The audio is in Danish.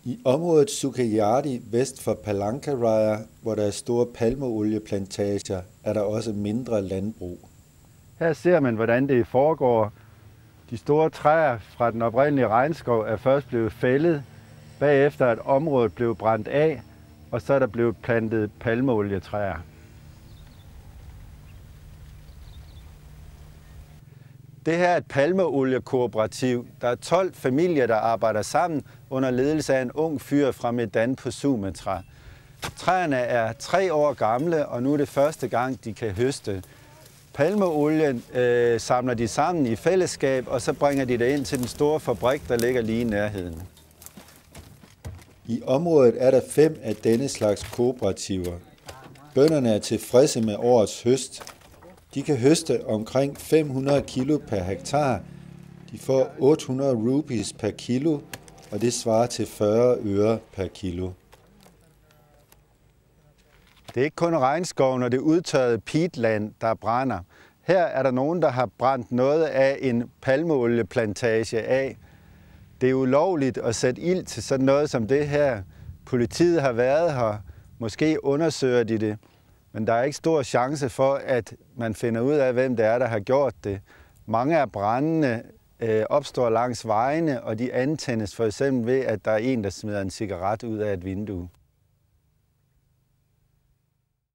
I området Sukiyaki vest for Palangkaraya, hvor der er store palmeolieplantager, er der også mindre landbrug. Her ser man, hvordan det foregår. De store træer fra den oprindelige regnskov er først blevet fældet, bagefter at området blev brændt af, og så er der blevet plantet palmeolietræer. Det her er et palmeoliekooperativ. Der er 12 familier, der arbejder sammen under ledelse af en ung fyr fra Medan på Sumatra. Træerne er 3 år gamle, og nu er det første gang, de kan høste. Palmeolien samler de sammen i fællesskab, og så bringer de det ind til den store fabrik, der ligger lige i nærheden. I området er der 5 af denne slags kooperativer. Bønderne er tilfredse med årets høst. De kan høste omkring 500 kilo per hektar. De får 800 rupees per kilo, og det svarer til 40 øre per kilo. Det er ikke kun regnskoven og det udtørrede peatland, der brænder. Her er der nogen, der har brændt noget af en palmeolieplantage af. Det er ulovligt at sætte ild til sådan noget som det her. Politiet har været her. Måske undersøger de det. Men der er ikke stor chance for, at man finder ud af, hvem det er, der har gjort det. Mange af brændene opstår langs vejene, og de antændes for eksempel ved, at der er en, der smider en cigaret ud af et vindue.